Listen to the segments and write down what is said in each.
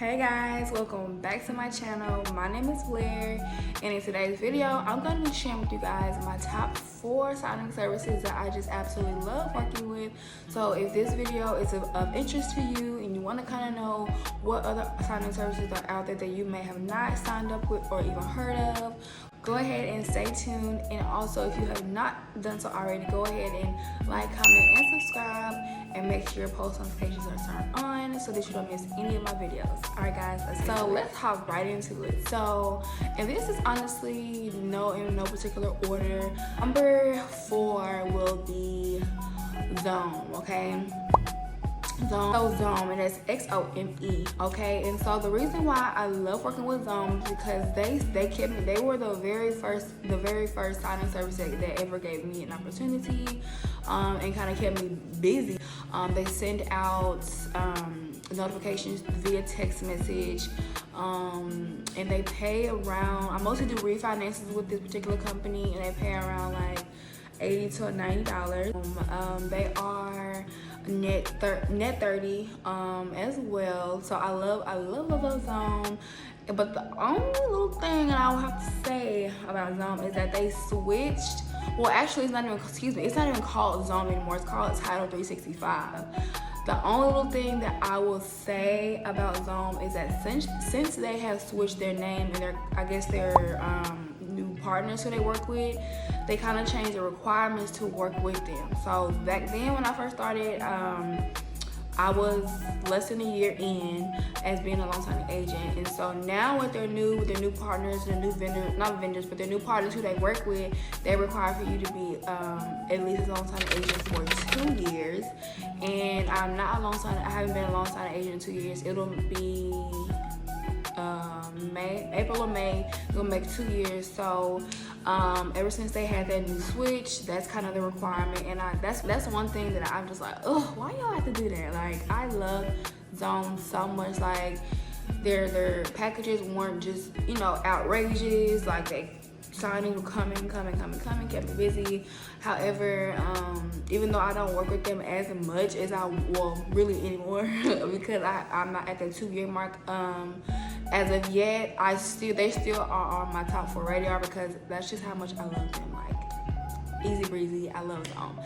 Hey guys, welcome back to my channel. My name is Blair, and in today's video I'm going to be sharing with you guys my top 4 signing services that I just absolutely love working with. So if this video is of interest to you and you want to kind of know what other signing services are out there that you may have not signed up with or even heard of, go ahead and stay tuned. And also, if you have not done so already, go ahead and like, comment, and subscribe, and make sure your post notifications are turned on so that you don't miss any of my videos. Alright guys, let's hop right into it. So, and this is honestly in no particular order. Number 4 will be Zome, okay? Zome, and that's X-O-M-E, okay? And so the reason why I love working with Zome is because they were the very first signing service that ever gave me an opportunity, and kind of kept me busy. They send out notifications via text message, and they pay around, I mostly do refinances with this particular company, and they pay around like $80 to $90. They are net 30 as well. So I love Zome. But the only little thing that I would have to say about Zome is that they switched. Well, actually, it's not even called Zome anymore. It's called Title 365. The only little thing that I will say about Zome is that since they have switched their name and their new partners who they work with, they kind of changed the requirements to work with them. So back then when I first started, I was less than a year in as being a loan signing agent, and so now with their new partners, their new but their new partners who they work with, they require for you to be at least a loan signing agent for 2 years. And I'm not a loan signing. I haven't been a loan signing agent in 2 years. It'll be April or May, it'll make 2 years. So ever since they had that new switch, that's kind of the requirement, and that's one thing that I'm just like, oh, why y'all have to do that? Like, I love Zome so much. Like, their packages weren't just, outrageous. Like, they signings were coming, kept me busy. However, even though I don't work with them as much as really anymore, because I'm not at the 2-year mark as of yet, they still are on my top 4 radar, because that's just how much I love them. Like, easy breezy, I love Zome.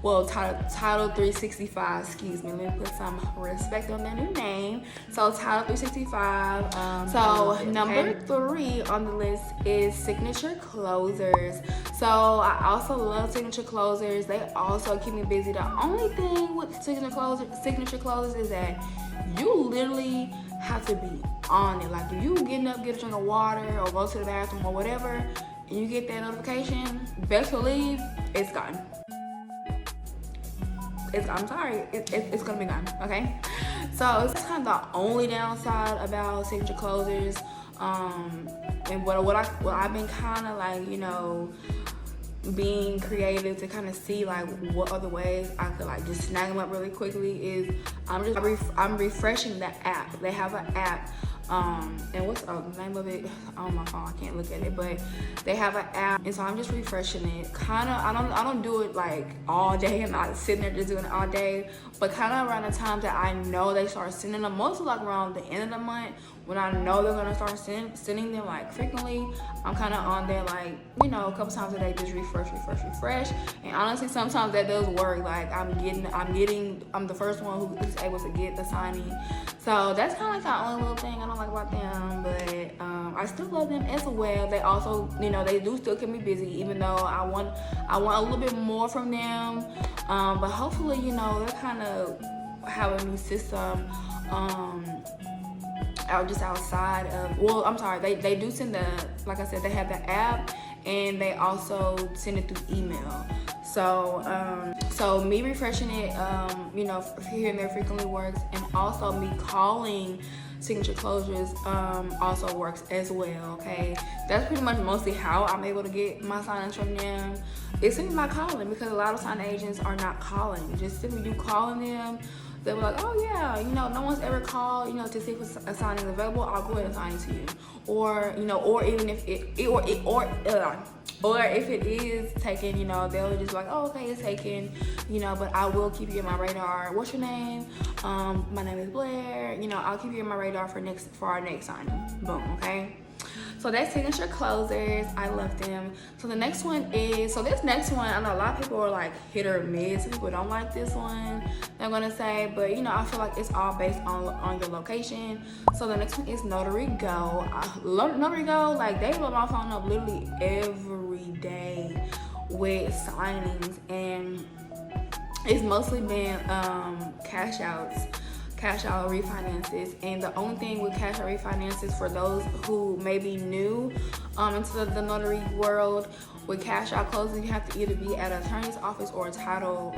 Well, Title 365, excuse me, let me put some respect on their new name. So Title 365. So number 3 on the list is Signature Closers. So I also love Signature Closers. They also keep me busy. The only thing with Signature Closers is that you literally have to be on it. Like, if you getting up, get a drink of water, or go to the bathroom or whatever, and you get that notification, best believe it's gone. I'm sorry, it's gonna be gone, okay? So it's kind of the only downside about Signature Closers. And what I've been kind of like, being creative to kind of see like what other ways I could like just snag them up really quickly is I'm refreshing the app. They have an app, and what's the name of it on my phone? I can't look at it, but they have an app, and so I'm just refreshing it. Kind of, I don't do it like all day. I'm not sitting there just doing it all day, but kind of around the time that I know they start sending them, mostly like around the end of the month, when I know they're gonna start sending them like frequently, I'm kind of on there like, a couple times a day, just refresh. And honestly, sometimes that does work. Like, I'm the first one who's able to get the signing. So that's kind of like the only little thing I don't like about them, but I still love them as well. They also, they do still keep me busy, even though I want a little bit more from them. But hopefully, they're kind of have a new system. Just outside of, well, I'm sorry, they do send like I said, they have the app, and they also send it through email. So me refreshing it, here and there frequently works, and also me calling Signature Closers also works as well, okay? That's pretty much mostly how I'm able to get my signings from them. It's simply by calling, because a lot of sign agents are not calling. Just simply you calling them, They'll be like, oh yeah, you know, no one's ever called, you know, to see if a signing is available. I'll go ahead and sign it to you. Or, you know, or even if or if it is taken, you know, they'll just be like, oh, okay, it's taken, you know, but I will keep you in my radar. What's your name? My name is Blair. You know, I'll keep you in my radar for our next signing. Boom, okay? So that's signature closers. I love them. So the next one is, so this next one, I know a lot of people are like hit or miss. Some people don't like this one, I'm gonna say, but you know, I feel like it's all based on your location. So the next one is Notary Go. Notary Go, like they blow my phone up literally every day with signings, and it's mostly been cash out refinances. And the only thing with cash out refinances, for those who may be new into the notary world, with cash out closing, you have to either be at an attorney's office or a title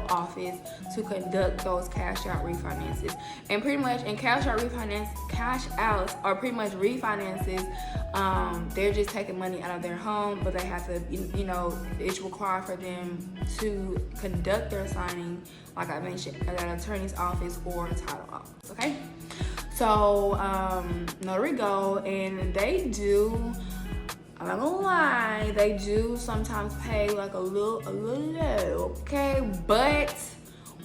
office to conduct those cash out refinances. And pretty much in cash outs are pretty much refinances. They're just taking money out of their home, but they have to, you know, it's required for them to conduct their signing, like I mentioned, at an attorney's office or a title office. Okay, so Notary Go, and they do, I'm not gonna lie, they do sometimes pay like a little low, okay? But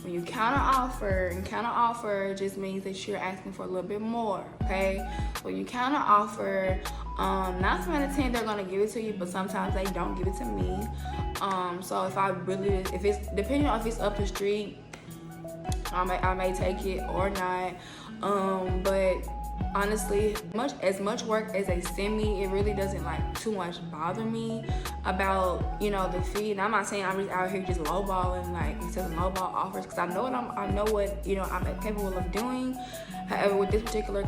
when you counter offer, and counter offer just means that you're asking for a little bit more, okay? When you counter offer, 9 times out of 10 they're gonna give it to you, but sometimes they don't give it to me. So if it's depending on if it's up the street, I may take it or not. But honestly, as much work as they send me, it really doesn't like too much bother me about, you know, the fee. And I'm not saying I'm just out here just lowballing, like accepting lowball offers, because I know what you know I'm capable of doing. However, with this particular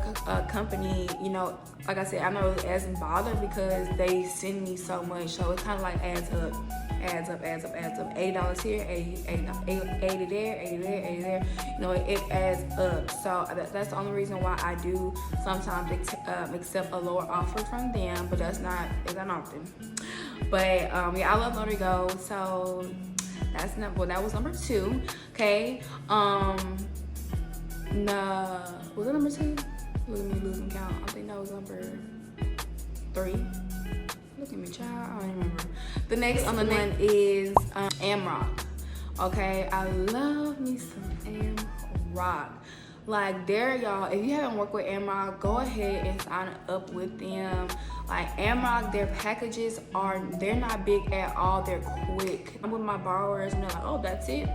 company, you know, like I said, I'm not really as bothered because they send me so much, so it kind of like adds up. $80 here, 80 there, 80 there. You know, it adds up. So that's the only reason why I do sometimes accept a lower offer from them, but it's not often. But yeah, I love Notary Go. So that was number 2. Okay. Was it number 2? Look at me losing count. I think that was number 3. Look at me, child. I don't remember. The next on the one is Amrock. Okay, I love me some Amrock. Like, y'all, if you haven't worked with Amrock, go ahead and sign up with them. Like, Amrock, their packages they're not big at all. They're quick. I'm with my borrowers and they're like, oh, that's it?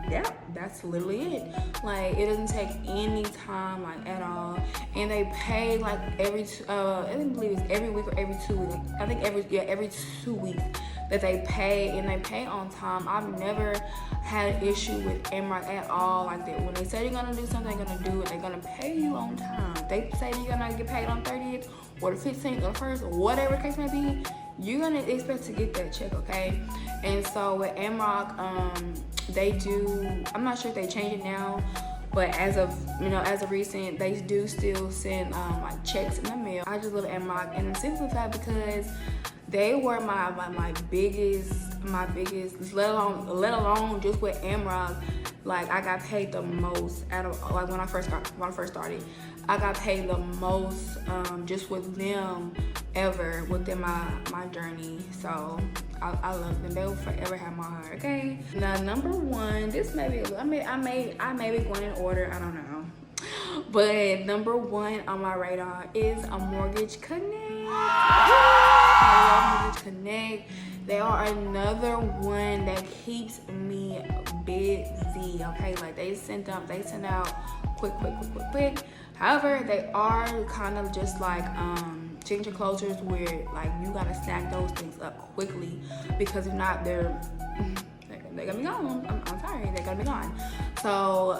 Yeah, that's literally it. Like, it doesn't take any time, like, at all. And they pay like I believe it's every week or every 2 weeks. I think every 2 weeks that they pay, and they pay on time. I've never had an issue with Amrock at all. Like, when they say they're gonna do something, they're gonna do it. They're gonna pay you on time. They say you're gonna get paid on 30th or the 15th or 1st, or whatever the case may be, you're gonna expect to get that check, okay? And so with Amrock, they do, I'm not sure if they changed it now, but as of recent, they do still send like checks in the mail. I just love Amrock, and simply fact because they were my biggest, let alone just with Amrock. Like, I got paid the most out of, like, when I first started, I got paid the most just with them ever within my journey. So I love them. They will forever have my heart. Okay. Now, number 1, this may be, I may be going in order. I don't know. But number 1 on my radar is a Mortgage Connect. I love Mortgage Connect. They are another one that keeps me busy. Okay, like they send out quick. However, they are kind of just like signature closures where like you gotta snag those things up quickly, because if not, they're gonna be gone. I'm sorry, they're gonna be gone. So,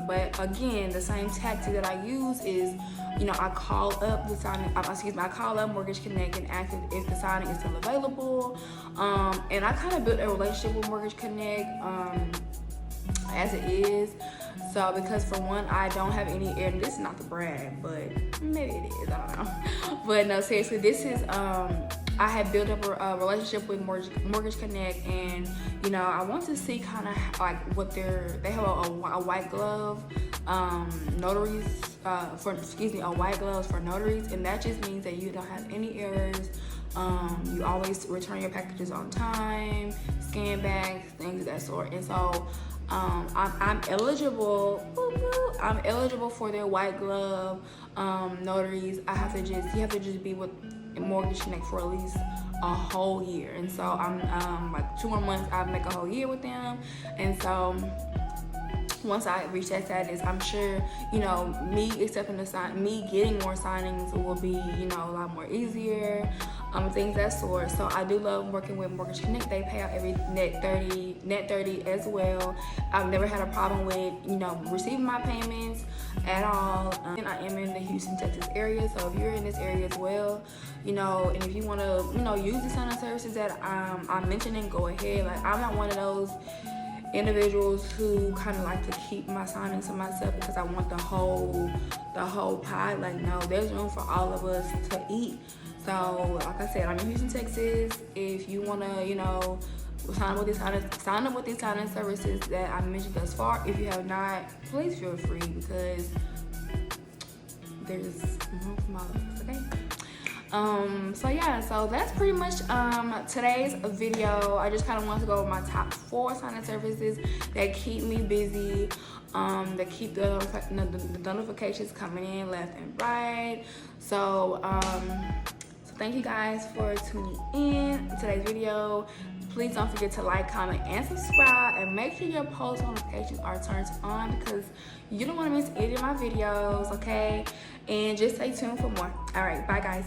but again, the same tactic that I use is, you know, I call up I call up Mortgage Connect and ask if the signing is still available. And I kind of built a relationship with Mortgage Connect as it is. So, because for one, I don't have any air, this is not the brag, but maybe it is, I don't know. But no, seriously, this is I had built up a relationship with Mortgage Connect, and you know, I want to see kind of like what they have a white glove notaries a white gloves for notaries, and that just means that you don't have any errors. You always return your packages on time, scan bags, things of that sort. And so I'm eligible. I'm eligible for their white glove notaries. You have to just be with Mortgage Connect for at least a whole year. And so I'm like 2 more months, I'll make a whole year with them. And so once I reach that status, I'm sure, you know, me getting more signings will be, you know, a lot more easier, things of that sort. So I do love working with Mortgage Connect. They pay out every net 30 as well. I've never had a problem with, you know, receiving my payments at all. And I am in the Houston, Texas area, so if you're in this area as well, you know, and if you want to, you know, use the sign-on services that I'm mentioning, go ahead. Like, I'm not one of those individuals who kind of like to keep my signings to myself because I want the whole pie. Like, no, there's room for all of us to eat. So like I said, I'm in Houston, Texas. If you want to, you know, sign up with these sign-in services that I mentioned thus far, if you have not, please feel free, because there's room for all of us, okay? So yeah, so that's pretty much today's video. I just kind of want to go over my top 4 sign-in services that keep me busy, that keep the notifications coming in left and right. So thank you guys for tuning in today's video. Please don't forget to like, comment, and subscribe, and make sure your post notifications are turned on, because you don't want to miss any of my videos, okay? And just stay tuned for more. All right, bye guys.